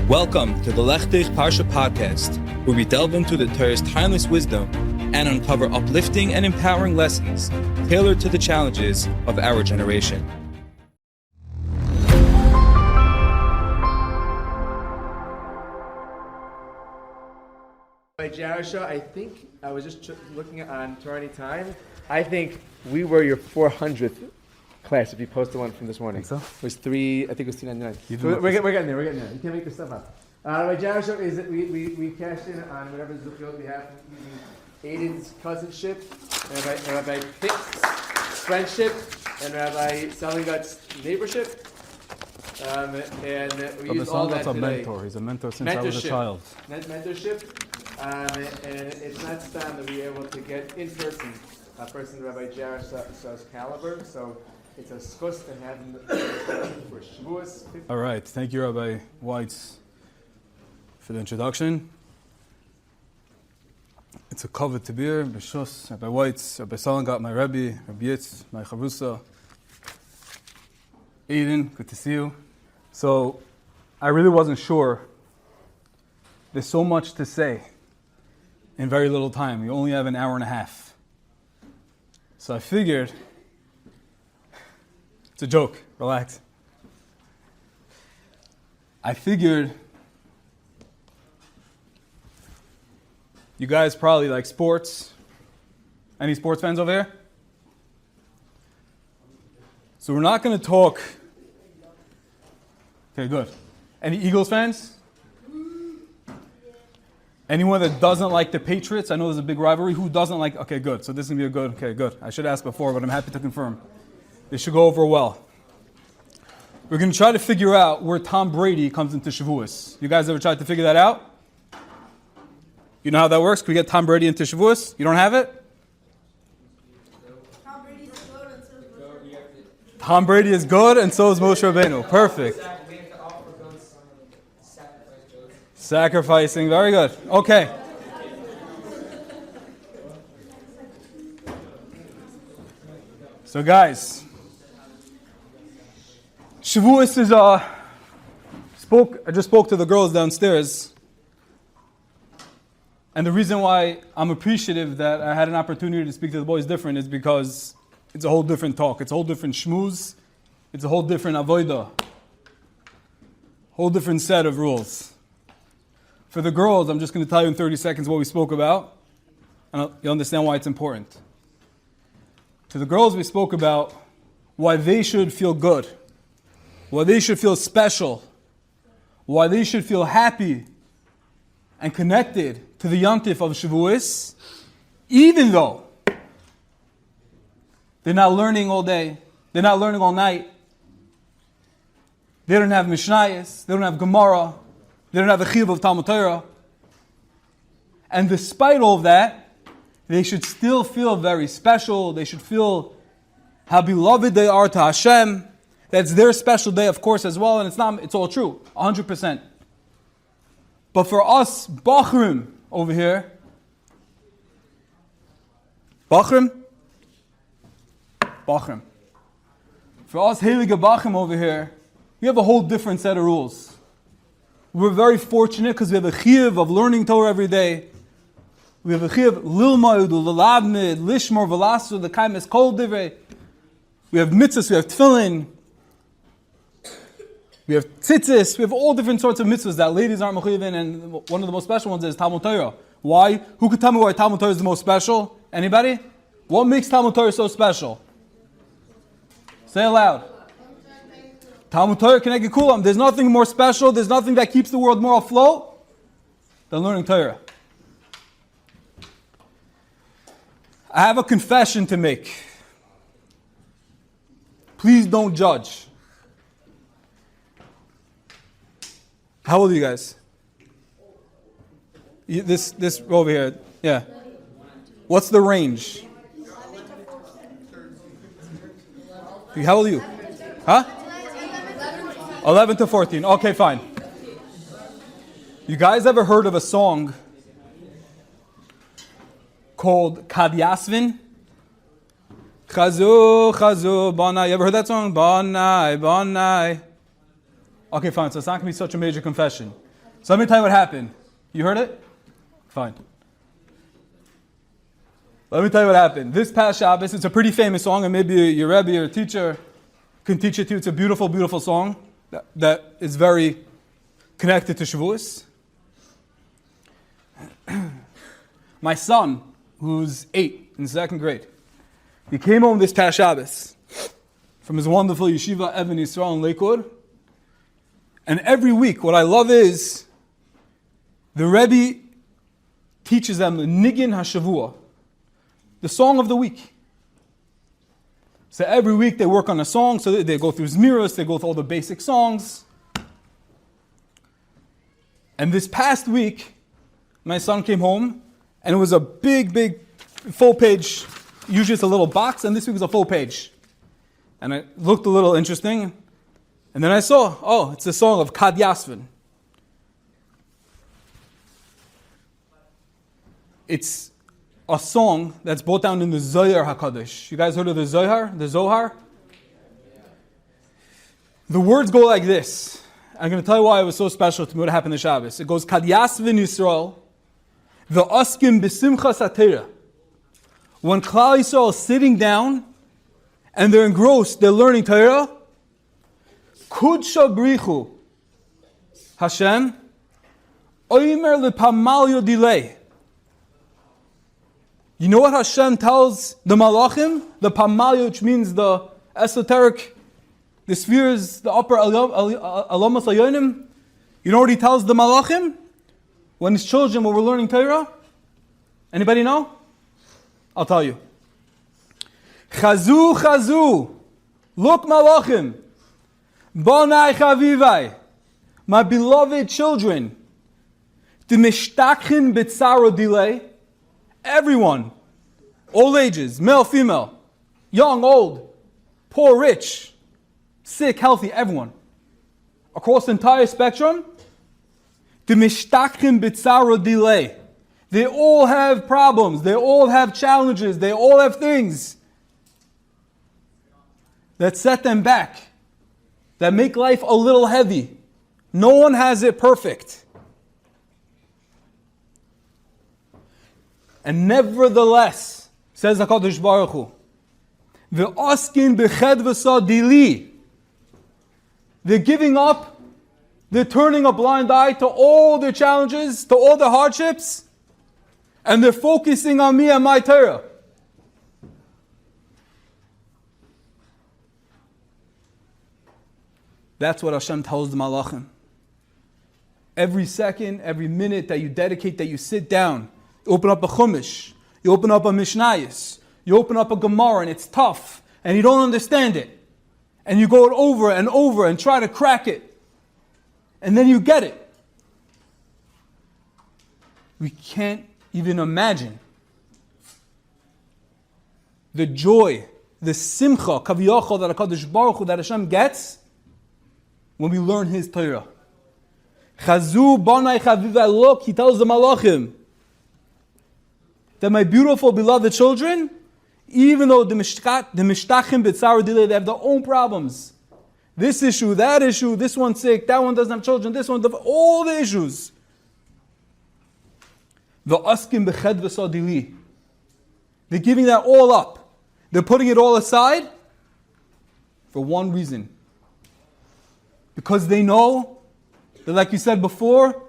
Welcome to the Lech Dich Parsha podcast, where we delve into the Torah's timeless wisdom and uncover uplifting and empowering lessons tailored to the challenges of our generation. By Jarasha, I think I was just looking on Torah Anytime. I think we were your 400th class if you posted one from this morning. So? It was I think it was $3.99. We're getting there. You can't make this stuff up. By Jarasha is that we cashed in on whatever Zukiot we have using Aiden's cousinship, and Rabbi Pitt's friendship, and Rabbi Salingat's neighborship. And we use all that today. A mentor. He's a mentor since I was a child. Mentorship. And it's not stam that we're able to get in person a person Rabbi Jarash's caliber. So it's a schus to have him for Shavuos. All right. Thank you, Rabbi Weitz, for the introduction. It's a kavod to be here. B'shus, Rabbi Weitz, Rabbi Salangat, my Rebbe, Rabbi Yitz, my Chavrusa. Aiden, good to see you. So I really wasn't sure. There's so much to say in very little time. We only have an hour and a half. So I figured, it's a joke, relax. I figured you guys probably like sports. Any sports fans over here? So we're not going to talk. Okay, good. Any Eagles fans? Anyone that doesn't like the Patriots? I know there's a big rivalry. Who doesn't like? Okay, good. So this is going to be a good. Okay, good. I should ask before, but I'm happy to confirm. This should go over well. We're going to try to figure out where Tom Brady comes into Shavuos. You guys ever tried to figure that out? You know how that works? Can we get Tom Brady into Shavuos? You don't have it? Tom Brady is good, and so is Moshe Rabbeinu. Perfect. Sacrificing, very good. Okay. So guys, Shavuos is I just spoke to the girls downstairs. And the reason why I'm appreciative that I had an opportunity to speak to the boys different is because it's a whole different talk. It's a whole different shmooze. It's a whole different avodah. Whole different set of rules. For the girls, I'm just going to tell you in 30 seconds what we spoke about, and you'll understand why it's important. To the girls, we spoke about why they should feel good, why they should feel special, why they should feel happy and connected to the Yontif of Shavuos, even though they're not learning all day, they're not learning all night, they don't have Mishnayos, they don't have Gemara, they don't have a chiyuv of Talmud Torah. And despite all of that, they should still feel very special. They should feel how beloved they are to Hashem. That's their special day, of course, as well. And it's all true, 100%. But for us, Bachrim over here, Bachrim. For us, Heilige Bachrim over here, we have a whole different set of rules. We're very fortunate because we have a chiyuv of learning Torah every day. We have a chiyuv lilmod, l'lavmid, lishmor, v'lasu, the kaimes kol divrei. We have mitzvahs, we have tefillin. We have tzitzis. We have all different sorts of mitzvahs that ladies aren't mechuyev in, and one of the most special ones is Talmud Torah. Why? Who could tell me why Talmud Torah is the most special? Anybody? What makes Talmud Torah so special? Say it loud. Talmud Torah Keneged Kulam. There's nothing more special, there's nothing that keeps the world more afloat than learning Torah. I have a confession to make. Please don't judge. How old are you guys? This over here, yeah. What's the range? How old are you? Huh? 11 to 14. Okay, fine. You guys ever heard of a song called Kadyasvin? Chazu, chazu, banai. You ever heard that song? Banai, banai. Okay, fine. So it's not going to be such a major confession. So let me tell you what happened. You heard it? Fine. Let me tell you what happened. This past Shabbos, it's a pretty famous song, and maybe your Rebbe or teacher can teach it to you. It's a beautiful, beautiful song that is very connected to Shavuos. My son, who's 8 in 2nd grade, he came home this past Shabbos from his wonderful yeshiva, Even Yisrael in Lakewood. And every week, what I love is the Rebbe teaches them the Nigin HaShavua, the song of the week. So every week they work on a song, so they go through Zmiros, they go through all the basic songs. And this past week, my son came home, and it was a big, full page. Usually it's a little box, and this week was a full page. And it looked a little interesting. And then I saw, it's a song of Kad Yasvin. It's a song that's brought down in the Zohar HaKadosh. You guys heard of the Zohar? The Zohar? The words go like this. I'm going to tell you why it was so special to me what happened in Shabbos. It goes, Kad Yasvin Yisrael, the Askim B'Simcha Satira. When Klal Yisrael is sitting down and they're engrossed, they're learning Torah, Kudsha Brichu Hashem, Oimer Lepamal Yodilei. You know what Hashem tells the Malachim? The Pamal, which means the esoteric, the spheres, the upper Alamas Ayonim. You know what he tells the Malachim? When his children were learning Torah? Anybody know? I'll tell you. Chazu, chazu. Look, Malachim. Bonai chavivai. My beloved children. Dimishtakhin bitzaro delay. Everyone. All ages. Male, female. Young, old. Poor, rich. Sick, healthy. Everyone. Across the entire spectrum. Dimishtakhin bitzaro delay. They all have problems. They all have challenges. They all have things that set them back, that make life a little heavy. No one has it perfect. And nevertheless, says HaKadosh Baruch Hu, V'oskin b'ched v'sa dili. They're giving up. They're turning a blind eye to all their challenges, to all their hardships, and they're focusing on me and my Torah. That's what Hashem tells the Malachim. Every second, every minute that you dedicate, that you sit down, you open up a Chumash, you open up a Mishnayos, you open up a Gemara, and it's tough, and you don't understand it. And you go it over and over and try to crack it. And then you get it. We can't even imagine the joy, the simcha, kaviyachol that HaKadosh Baruch Hu, that Hashem gets when we learn His Torah. Chazu banai chavivai. Look, He tells the Malachim that my beautiful beloved children, even though the mishtachim b'tzar dilei, they have their own problems. This issue, that issue, this one's sick, that one doesn't have children, this one, all the issues. V'askim b'ched v'sa dili. They're giving that all up. They're putting it all aside for one reason. Because they know that, like you said before,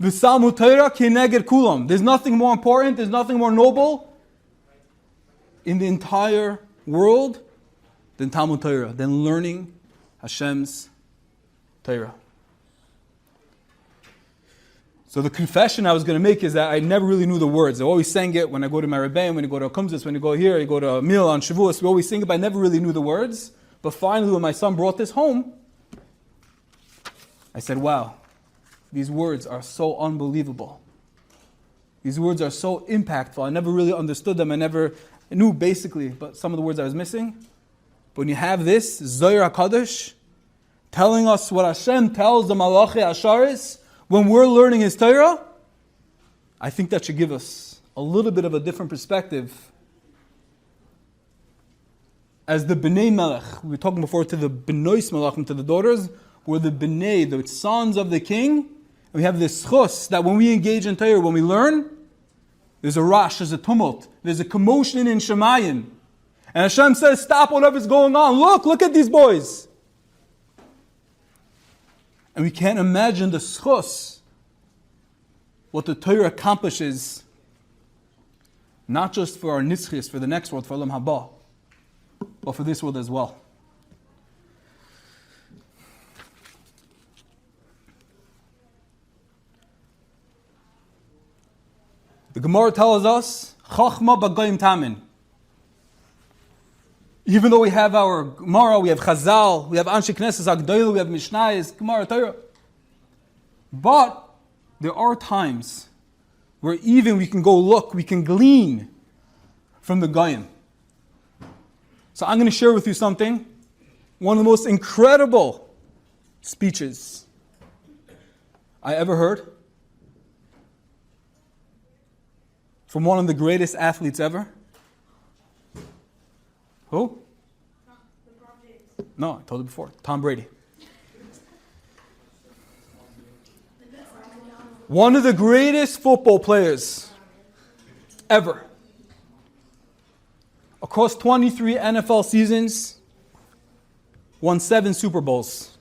v'samu Torah kineged kulam. There's nothing more important, there's nothing more noble in the entire world than Talmud Torah, than learning Hashem's Torah. So the confession I was going to make is that I never really knew the words. I always sang it when I go to my Rebbeim, when I go to Kumzis, when you go here, you go to a meal on Shavuos, we always sing it, but I never really knew the words. But finally, when my son brought this home, I said, wow, these words are so unbelievable. These words are so impactful. I never really understood them. I knew basically, but some of the words I was missing. But when you have this, Zohar HaKadosh, telling us what Hashem tells the Malachi Asharis, when we're learning His Torah, I think that should give us a little bit of a different perspective. As the B'nai Melech, we were talking before to the B'nois Melechim, to the daughters, we're the B'nai, the sons of the king, and We have this chus that when we engage in Torah, when we learn, there's a rush, there's a tumult, there's a commotion in Shemayim. And Hashem says, stop whatever's going on. Look at these boys. And we can't imagine the schus, what the Torah accomplishes, not just for our nitzchis, for the next world, for Olam Haba, but for this world as well. The Gemara tells us, Chachma b'goyim tamin. Even though we have our Gemara, we have Chazal, we have Anshe Knesses Agdoil, we have Mishnayos, Gemara, Torah. But there are times where even we can go look, we can glean from the Goyim. So I'm going to share with you something, one of the most incredible speeches I ever heard from one of the greatest athletes ever. Who? No, I told you before. Tom Brady. One of the greatest football players ever. Across 23 NFL seasons, won 7 Super Bowls.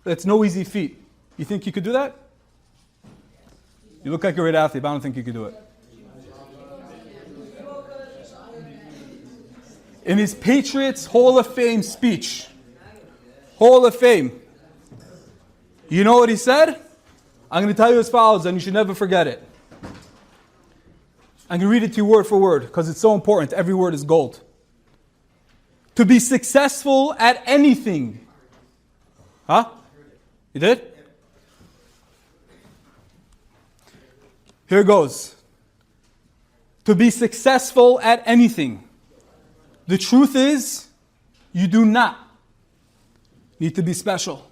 That's no easy feat. You think you could do that? You look like a great athlete, but I don't think you could do it. In his Patriots Hall of Fame speech, Hall of Fame, you know what he said? I'm going to tell you as follows, and you should never forget it. I'm going to read it to you word for word, because it's so important. Every word is gold. To be successful at anything. Huh? You did? Here goes. To be successful at anything. The truth is, you do not need to be special.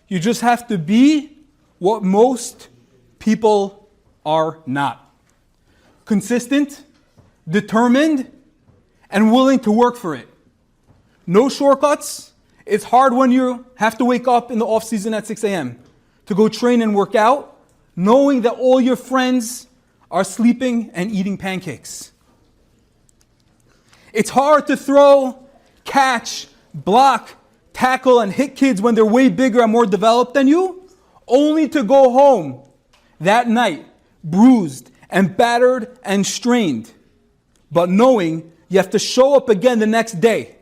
You just have to be what most people are not. Consistent, determined, and willing to work for it. No shortcuts. It's hard when you have to wake up in the off season at 6 a.m. to go train and work out, knowing that all your friends are sleeping and eating pancakes. It's hard to throw, catch, block, tackle, and hit kids when they're way bigger and more developed than you, only to go home that night bruised and battered and strained, but knowing you have to show up again the next day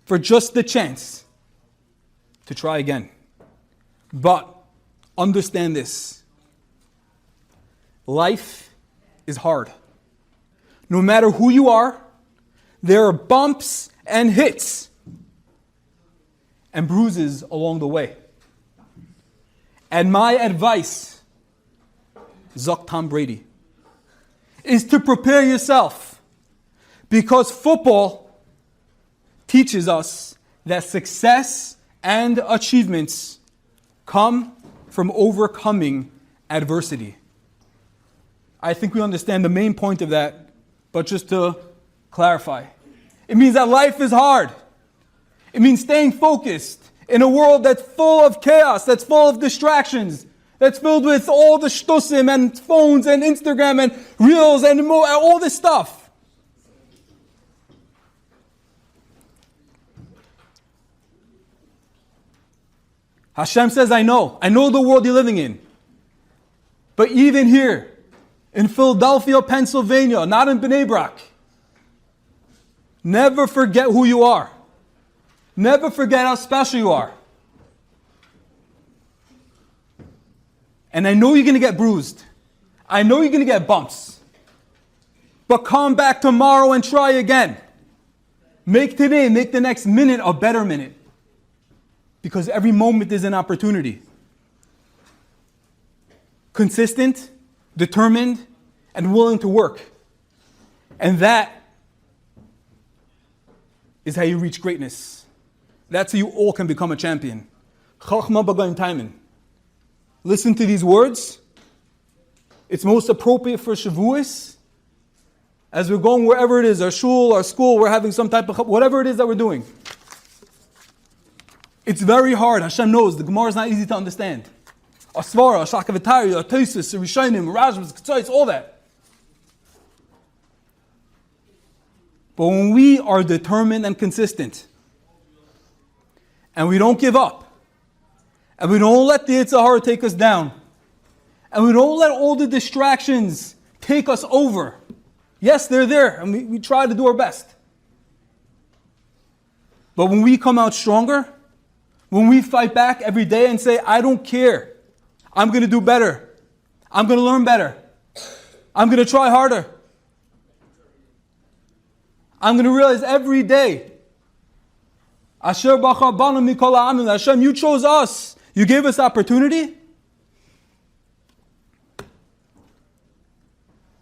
for just the chance to try again. But understand this. Life is hard. No matter who you are, there are bumps and hits and bruises along the way. And my advice, Zuck Tom Brady, is to prepare yourself, because football teaches us that success and achievements come from overcoming adversity. I think we understand the main point of that, but just to clarify. It means that life is hard. It means staying focused in a world that's full of chaos, that's full of distractions, that's filled with all the shtusim and phones and Instagram and reels and all this stuff. Hashem says, I know the world you're living in. But even here, in Philadelphia, Pennsylvania, not in Bnei Brak, never forget who you are. Never forget how special you are. And I know you're going to get bruised. I know you're going to get bumps. But come back tomorrow and try again. Make today, make the next minute a better minute. Because every moment is an opportunity. Consistent, determined, and willing to work. And that is how you reach greatness. That's how you all can become a champion. Chachma b'goyim taimin. Listen to these words. It's most appropriate for Shavuos. As we're going wherever it is, our shul, our school, we're having some type of, whatever it is that we're doing. It's very hard. Hashem knows the Gemara is not easy to understand. a Svara, a Shakavatari, a Tosis, a Rishonim, a Rashbas, Ketzais, all that. But when we are determined and consistent, and we don't give up, and we don't let the Yetzer Hara take us down, and we don't let all the distractions take us over. Yes, they're there, and we try to do our best. But when we come out stronger, when we fight back every day and say, I don't care, I'm going to do better, I'm going to learn better, I'm going to try harder, I'm going to realize every day, Asher Bacha Banu Mikol Ha'amim, Hashem, you chose us, you gave us opportunity.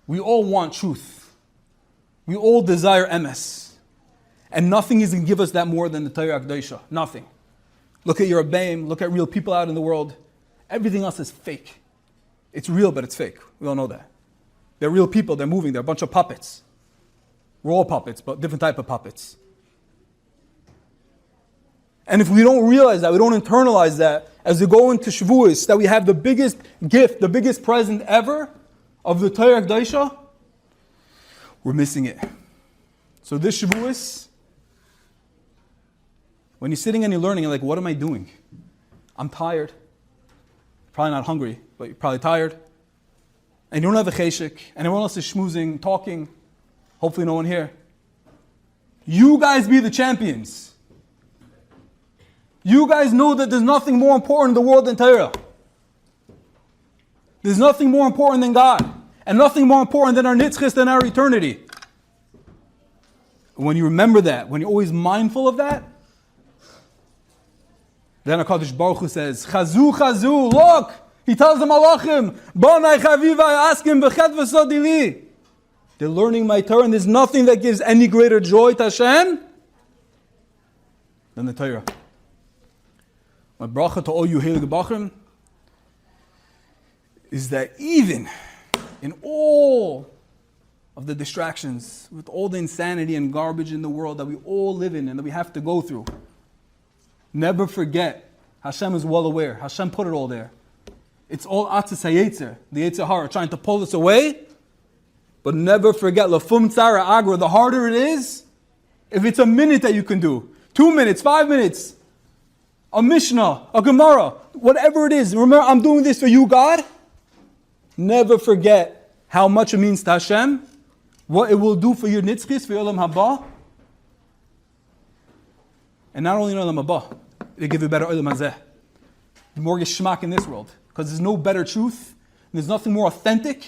We all want truth. We all desire emes. And nothing is going to give us that more than the Torah Akdosha. Nothing. Look at your Rebbeim, look at real people out in the world. Everything else is fake. It's real, but it's fake. We all know that. They're real people, they're moving, they're a bunch of puppets. We're all puppets, but different type of puppets. And if we don't realize that, we don't internalize that, as we go into Shavuos, that we have the biggest gift, the biggest present ever of the Torah Akdosha, we're missing it. So this Shavuos, when you're sitting and you're learning, you're like, what am I doing? I'm tired. Probably not hungry, but you're probably tired. And you don't have a cheshik, and everyone else is schmoozing, talking. Hopefully no one here. You guys be the champions. You guys know that there's nothing more important in the world than Torah. There's nothing more important than God. And nothing more important than our nitzchis, than our eternity. When you remember that, when you're always mindful of that, then HaKadosh Baruch Hu says, Chazu, Chazu, look! He tells the Malachim, Bonai Chavivai, ask him, B'chet v'sodili. They're learning my Torah, and there's nothing that gives any greater joy to Hashem than the Torah. My bracha to all you heilige Bachrim is that even in all of the distractions, with all the insanity and garbage in the world that we all live in and that we have to go through, never forget, Hashem is well aware. Hashem put it all there. It's all Atzis HaYetzer, the Yetzer Hara, trying to pull us away. But never forget, Lafum Tzara Agra, the harder it is, if it's a minute that you can do, 2 minutes, 5 minutes, a Mishnah, a Gemara, whatever it is, remember, I'm doing this for you, God. Never forget how much it means to Hashem, what it will do for your nitzchis, for your Olam Haba. And not only in Olam Haba, it'll give you better Olam Hazeh. More geschmack in this world. Because there's no better truth, and there's nothing more authentic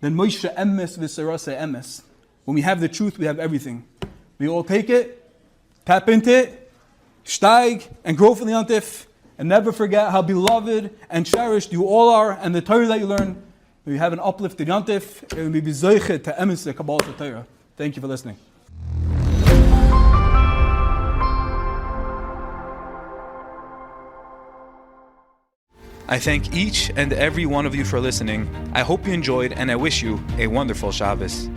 than Moshe Emes v'Sarase Emes. When we have the truth, we have everything. We all take it, tap into it, steig, and grow from the Yontif, and never forget how beloved and cherished you all are, and the Torah that you learn. May you have an uplifted Yontif, and we be zoichet to Emes the Kabbalah Torah. Thank you for listening. I thank each and every one of you for listening. I hope you enjoyed, and I wish you a wonderful Shabbos.